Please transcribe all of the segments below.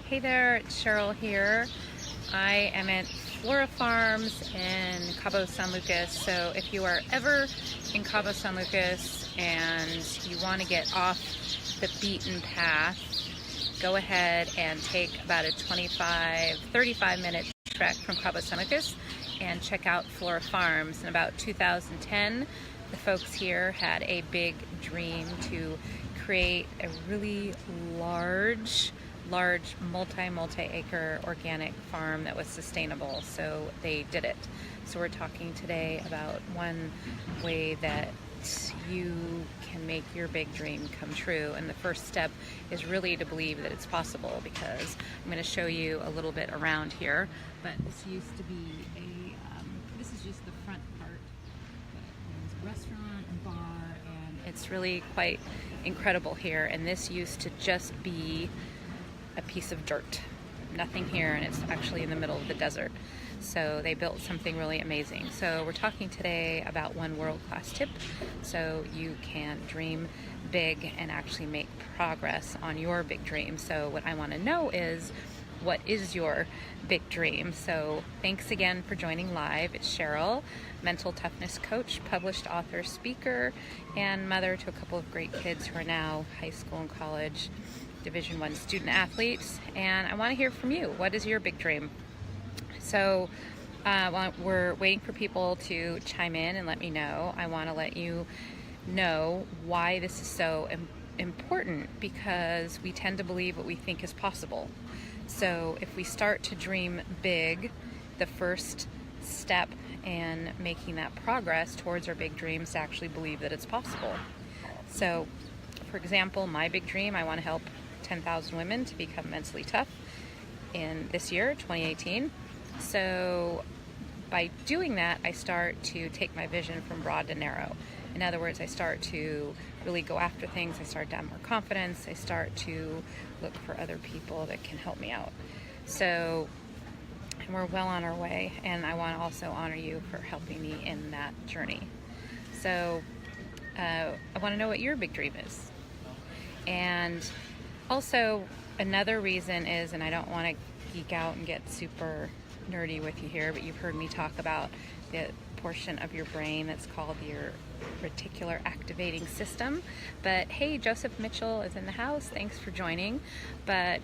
Hey there, it's Sheryl here. I am at Flora Farms in Cabo San Lucas. So if you are ever in Cabo San Lucas and you want to get off the beaten path, go ahead and take about a 35 minute trek from Cabo San Lucas and check out Flora Farms. In about 2010, the folks here had a big dream to create a really large multi-acre organic farm that was sustainable. So they did it. So we're talking today about one way that you can make your big dream come true. And the first step is really to believe that it's possible, because I'm going to show you a little bit around here. But this used to be this is just the front part, but there's a restaurant and bar, and it's really quite incredible here. And this used to just be a piece of dirt, nothing here, and it's actually in the middle of the desert. So they built something really amazing. So we're talking today about one world-class tip so you can dream big and actually make progress on your big dream. So what I want to know is, what is your big dream? So thanks again for joining live. It's Sheryl, mental toughness coach, published author, speaker, and mother to a couple of great kids who are now high school and college Division I student athletes, and I want to hear from you. What is your big dream? So while we're waiting for people to chime in and let me know, I want to let you know why this is so important, because we tend to believe what we think is possible. So if we start to dream big, the first step in making that progress towards our big dreams is to actually believe that it's possible. So for example, my big dream, I want to help 10,000 women to become mentally tough in this year, 2018. So by doing that, I start to take my vision from broad to narrow. In other words, I start to really go after things. I start to have more confidence. I start to look for other people that can help me out. So we're well on our way, and I want to also honor you for helping me in that journey. So I want to know what your big dream is. And also, another reason is, and I don't want to geek out and get super nerdy with you here, but you've heard me talk about the portion of your brain that's called your reticular activating system. But hey, Joseph Mitchell is in the house. Thanks for joining. But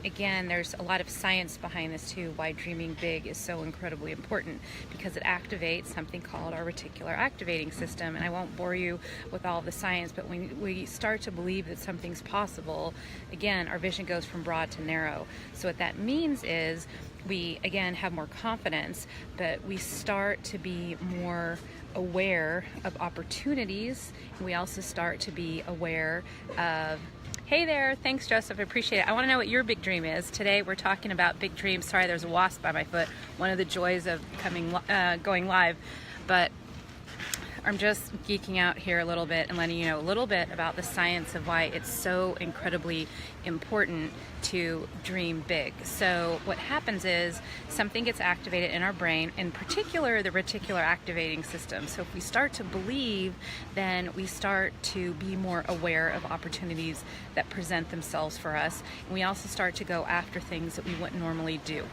again, there's a lot of science behind this too, why dreaming big is so incredibly important, because it activates something called our reticular activating system. And I won't bore you with all of the science, but when we start to believe that something's possible, again, our vision goes from broad to narrow. So what that means is we, again, have more confidence, but we start to be more aware of opportunities. We also start to be aware of, hey there, thanks Joseph, I appreciate it. I want to know what your big dream is. Today we're talking about big dreams. Sorry, there's a wasp by my foot. One of the joys of going live. But I'm just geeking out here a little bit and letting you know a little bit about the science of why it's so incredibly important to dream big. So what happens is something gets activated in our brain, in particular the reticular activating system. So if we start to believe, then we start to be more aware of opportunities that present themselves for us. And we also start to go after things that we wouldn't normally do.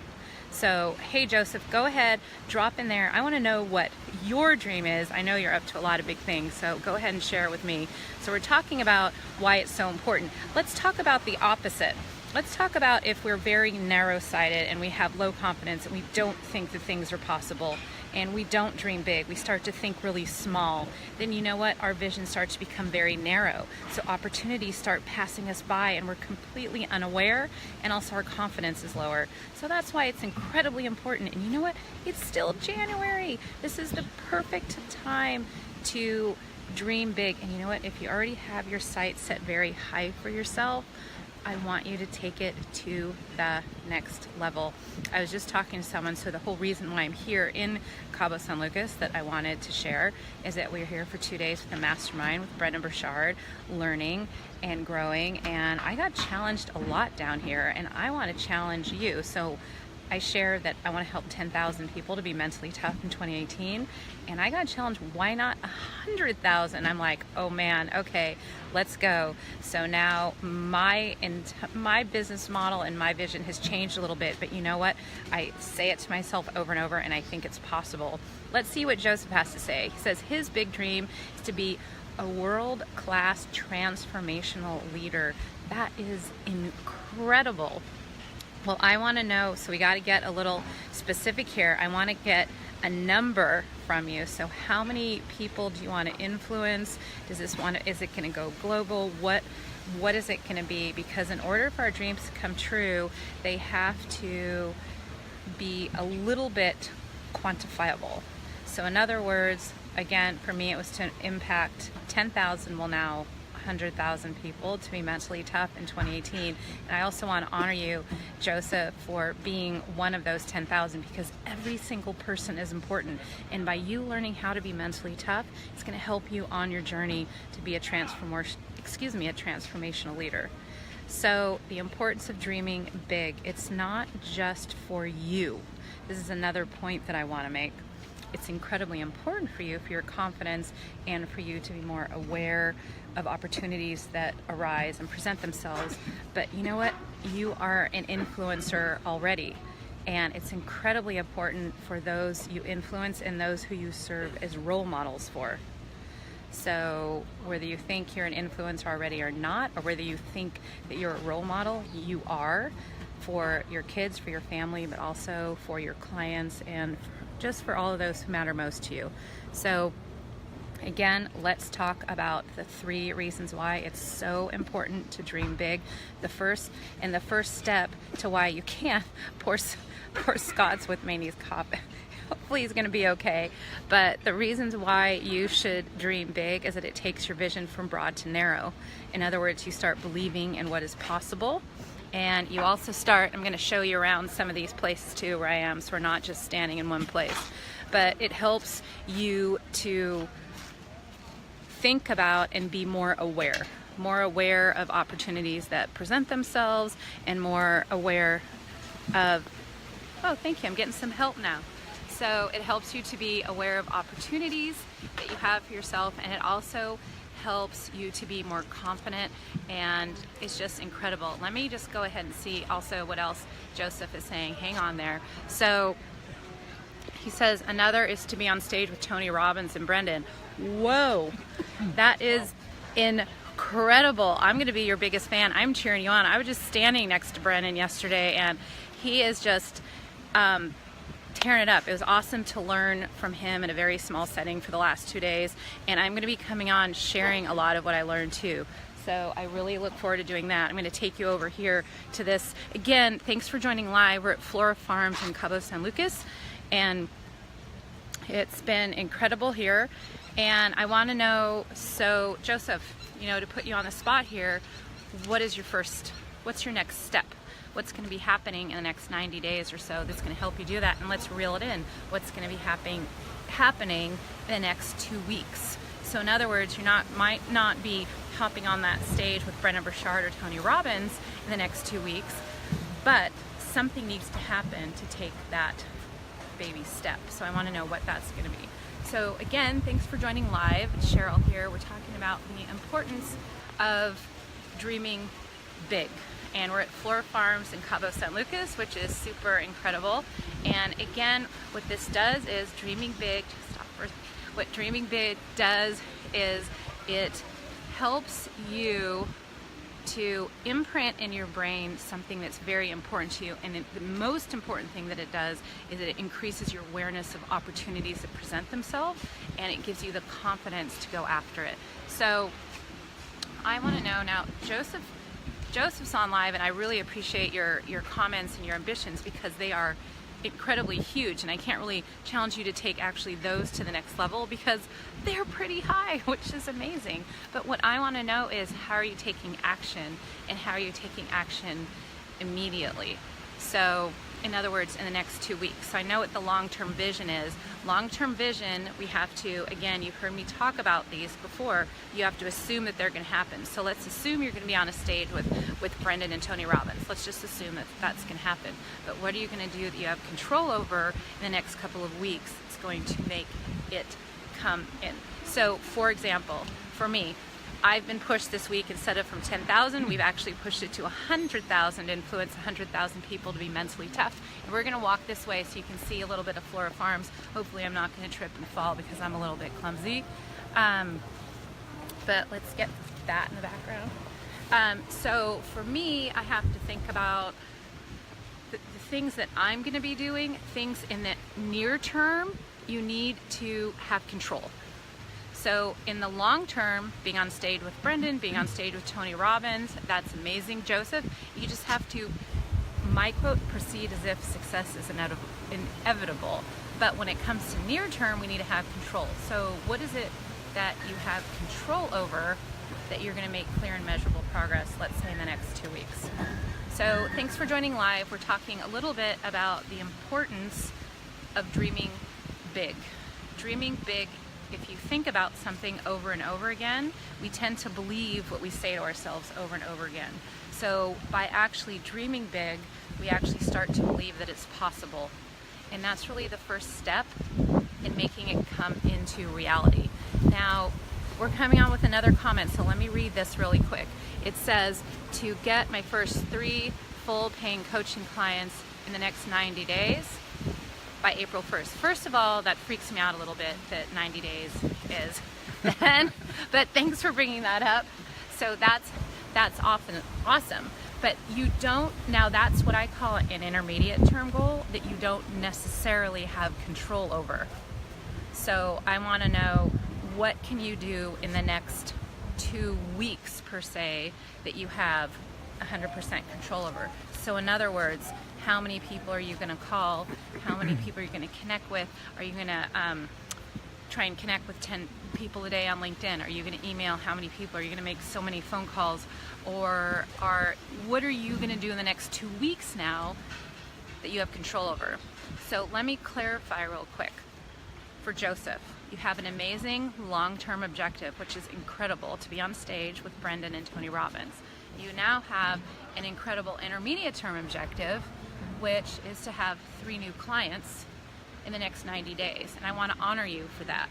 So, hey Joseph, go ahead, drop in there. I want to know what your dream is. I know you're up to a lot of big things, so go ahead and share it with me. So we're talking about why it's so important. Let's talk about the opposite. Let's talk about if we're very narrow-sighted and we have low confidence and we don't think that things are possible and we don't dream big, we start to think really small, then you know what? Our vision starts to become very narrow. So opportunities start passing us by and we're completely unaware, and also our confidence is lower. So that's why it's incredibly important. And you know what? It's still January. This is the perfect time to dream big. And you know what? If you already have your sights set very high for yourself, I want you to take it to the next level. I was just talking to someone, so the whole reason why I'm here in Cabo San Lucas that I wanted to share is that we're here for 2 days with a mastermind with Brenda Burchard, learning and growing, and I got challenged a lot down here, and I want to challenge you. So I share that I want to help 10,000 people to be mentally tough in 2018, and I got challenged, why not 100,000? I'm like, oh man, okay, let's go. So now my business model and my vision has changed a little bit, but you know what? I say it to myself over and over, and I think it's possible. Let's see what Joseph has to say. He says his big dream is to be a world-class transformational leader. That is incredible. Well, I want to know, so we got to get a little specific here. I want to get a number from you. So how many people do you want to influence? Is it going to go global? What is it going to be? Because in order for our dreams to come true, they have to be a little bit quantifiable. So in other words, again, for me, it was to impact 10,000, well now 100,000 people to be mentally tough in 2018. And I also want to honor you, Joseph, for being one of those 10,000, because every single person is important. And by you learning how to be mentally tough, it's going to help you on your journey to be a transformational leader. So the importance of dreaming big, it's not just for you. This is another point that I want to make. It's incredibly important for you, for your confidence, and for you to be more aware of opportunities that arise and present themselves. But you know what? You are an influencer already, and it's incredibly important for those you influence and those who you serve as role models for. So whether you think you're an influencer already or not, or whether you think that you're a role model, you are, for your kids, for your family, but also for your clients and just for all of those who matter most to you. So again, let's talk about the 3 reasons why it's so important to dream big. The first step to why you can't, poor Scott's with Manny's cop. Hopefully he's going to be okay. But the reasons why you should dream big is that it takes your vision from broad to narrow. In other words, you start believing in what is possible. And you also start, I'm going to show you around some of these places too where I am, so we're not just standing in one place. But it helps you to think about and be more aware of opportunities that present themselves, and more aware of, oh, thank you, I'm getting some help now. So it helps you to be aware of opportunities that you have for yourself, and it also helps you to be more confident, and it's just incredible. Let me just go ahead and see also what else Joseph is saying. Hang on there. So he says another is to be on stage with Tony Robbins and Brendan. Whoa, that is incredible. I'm going to be your biggest fan. I'm cheering you on. I was just standing next to Brendan yesterday, and he is just tearing it up. It was awesome to learn from him in a very small setting for the last 2 days, and I'm going to be coming on sharing a lot of what I learned too. So I really look forward to doing that. I'm going to take you over here to this. Again, thanks for joining live. We're at Flora Farms in Cabo San Lucas, and it's been incredible here. And I want to know, so Joseph, you know, to put you on the spot here, what's your next step? What's going to be happening in the next 90 days or so that's going to help you do that? And let's reel it in. What's going to be happening in the next 2 weeks? So in other words, might not be hopping on that stage with Brendan Burchard or Tony Robbins in the next 2 weeks, but something needs to happen to take that baby step. So I want to know what that's going to be. So again, thanks for joining live. It's Sheryl here. We're talking about the importance of dreaming big. And we're at Flora Farms in Cabo San Lucas, which is super incredible. And again, what this does is dreaming big, what dreaming big does is it helps you to imprint in your brain something that's very important to you. And the most important thing that it does is that it increases your awareness of opportunities that present themselves, and it gives you the confidence to go after it. So I want to know now, Joseph's on live, and I really appreciate your comments and your ambitions, because they are incredibly huge, and I can't really challenge you to take actually those to the next level because they're pretty high, which is amazing. But what I want to know is, how are you taking action, and how are you taking action immediately? So in other words, in the next 2 weeks. So I know what the long-term vision is. Long-term vision, we have to, again, you've heard me talk about these before, you have to assume that they're going to happen. So let's assume you're going to be on a stage with Brendan and Tony Robbins. Let's just assume that that's going to happen. But what are you going to do that you have control over in the next couple of weeks? It's going to make it come in. So for example, for me, I've been pushed this week, instead of from 10,000, we've actually pushed it to 100,000 to influence 100,000 people to be mentally tough. And we're going to walk this way so you can see a little bit of Flora Farms. Hopefully I'm not going to trip and fall because I'm a little bit clumsy. But let's get that in the background. So for me, I have to think about the things that I'm going to be doing, things in the near term, you need to have control. So in the long term, being on stage with Brendan, being on stage with Tony Robbins, that's amazing, Joseph. You just have to, my quote, proceed as if success is inevitable. But when it comes to near term, we need to have control. So what is it that you have control over that you're going to make clear and measurable progress, let's say in the next 2 weeks? So thanks for joining live. We're talking a little bit about the importance of dreaming big. Dreaming big. If you think about something over and over again, we tend to believe what we say to ourselves over and over again. So by actually dreaming big, we actually start to believe that it's possible. And that's really the first step in making it come into reality. Now, we're coming on with another comment, so let me read this really quick. It says, to get my first 3 full paying coaching clients in the next 90 days, by April 1st. First of all, that freaks me out a little bit that 90 days is then, but thanks for bringing that up. So that's often awesome. But you don't, now that's what I call an intermediate term goal that you don't necessarily have control over. So I want to know, what can you do in the next 2 weeks per se that you have 100% control over? So in other words, how many people are you going to call? How many people are you going to connect with? Are you going to try and connect with 10 people a day on LinkedIn? Are you going to email how many people? Are you going to make so many phone calls? Or what are you going to do in the next 2 weeks now that you have control over? So let me clarify real quick. For Joseph, you have an amazing long-term objective, which is incredible, to be on stage with Brendan and Tony Robbins. You now have an incredible intermediate term objective, which is to have 3 new clients in the next 90 days. And I want to honor you for that.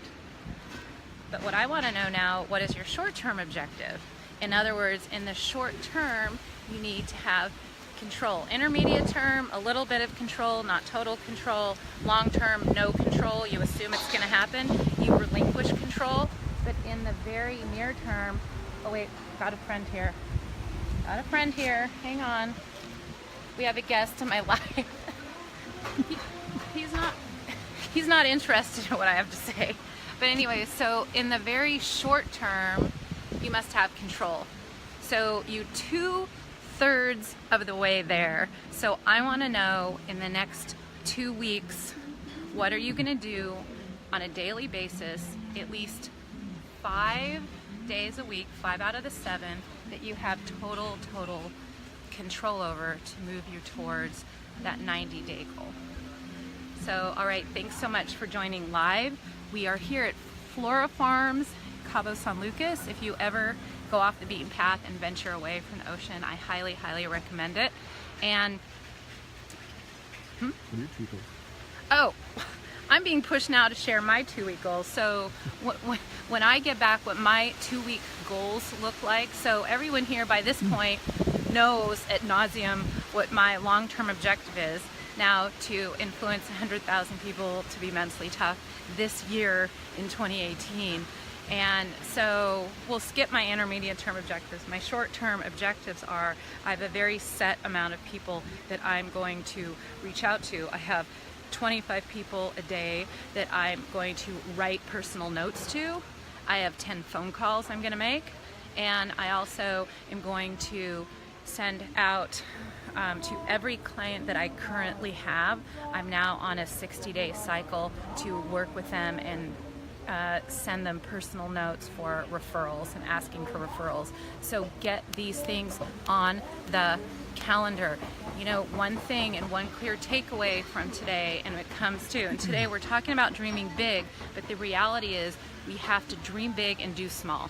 But what I want to know now, what is your short-term objective? In other words, in the short term, you need to have control. Intermediate term, a little bit of control, not total control. Long term, no control. You assume it's going to happen. You relinquish control. But in the very near term, oh wait, got a friend here. Got a friend here. Hang on. We have a guest in my life. He's not interested in what I have to say. But anyway, so in the very short term, you must have control. So you 2/3 of the way there. So I want to know, in the next 2 weeks, what are you going to do on a daily basis, at least 5 days a week, 5 out of the 7, that you have total control over to move you towards that 90-day goal. So, all right, thanks so much for joining live. We are here at Flora Farms, Cabo San Lucas. If you ever go off the beaten path and venture away from the ocean, I highly recommend it. And oh, I'm being pushed now to share my 2-week goals. So when I get back what my 2-week goals look like, so everyone here by this point knows ad nauseum what my long-term objective is. Now, to influence 100,000 people to be mentally tough this year in 2018. And so we'll skip my intermediate term objectives. My short term objectives are, I have a very set amount of people that I'm going to reach out to. I have 25 people a day that I'm going to write personal notes to. I have 10 phone calls I'm going to make. And I also am going to send out to every client that I currently have. I'm now on a 60-day cycle to work with them and send them personal notes for referrals and asking for referrals. So get these things on the calendar. You know, one thing and one clear takeaway from today, and it comes to, and today we're talking about dreaming big, but the reality is we have to dream big and do small.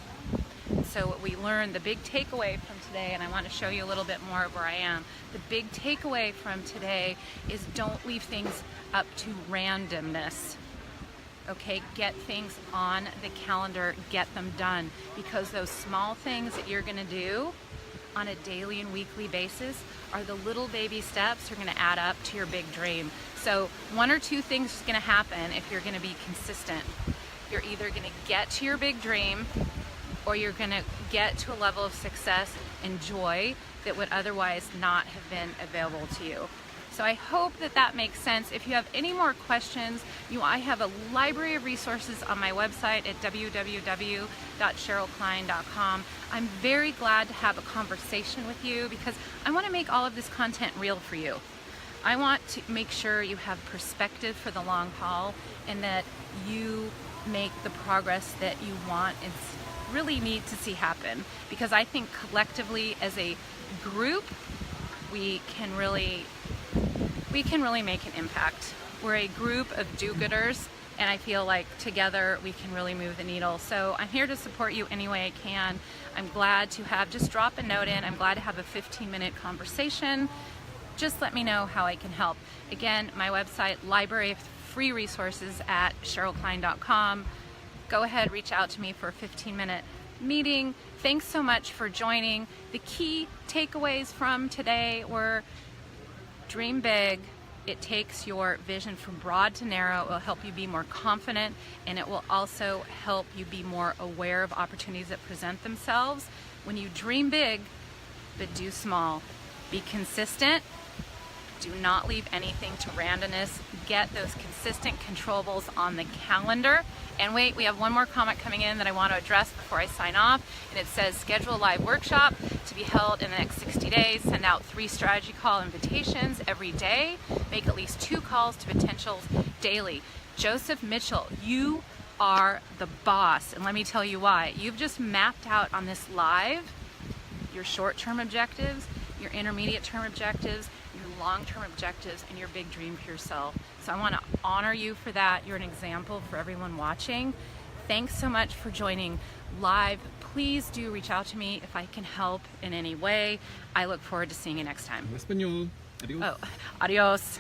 So what we learned, the big takeaway from today, and I want to show you a little bit more of where I am, the big takeaway from today is don't leave things up to randomness. Okay, get things on the calendar, get them done, because those small things that you're going to do on a daily and weekly basis are the little baby steps that are going to add up to your big dream. So one or two things is going to happen if you're going to be consistent. You're either going to get to your big dream, or you're going to get to a level of success and joy that would otherwise not have been available to you. So I hope that that makes sense. If you have any more questions, I have a library of resources on my website at www.sherylkline.com. I'm very glad to have a conversation with you because I want to make all of this content real for you. I want to make sure you have perspective for the long haul and that you make the progress that you want and really need to see happen, because I think collectively as a group we can really make an impact. We're a group of do-gooders, and I feel like together we can really move the needle. So I'm here to support you any way I can. I'm glad to have, just drop a note in. I'm glad to have a 15-minute conversation. Just let me know how I can help. Again, my website, library of free resources at SherylKline.com. Go ahead, reach out to me for a 15-minute meeting. Thanks so much for joining. The key takeaways from today were dream big. It takes your vision from broad to narrow. It will help you be more confident, and it will also help you be more aware of opportunities that present themselves. When you dream big, but do small. Be consistent. Do not leave anything to randomness. Get those consistent controllables on the calendar. And wait, we have one more comment coming in that I want to address before I sign off. And it says, schedule a live workshop to be held in the next 60 days. Send out 3 strategy call invitations every day. Make at least 2 calls to potentials daily. Joseph Mitchell, you are the boss. And let me tell you why. You've just mapped out on this live your short-term objectives, your intermediate-term objectives, your long-term objectives, and your big dream for yourself. So I want to honor you for that. You're an example for everyone watching. Thanks so much for joining live. Please do reach out to me if I can help in any way. I look forward to seeing you next time. En español. Adiós. Oh, adios.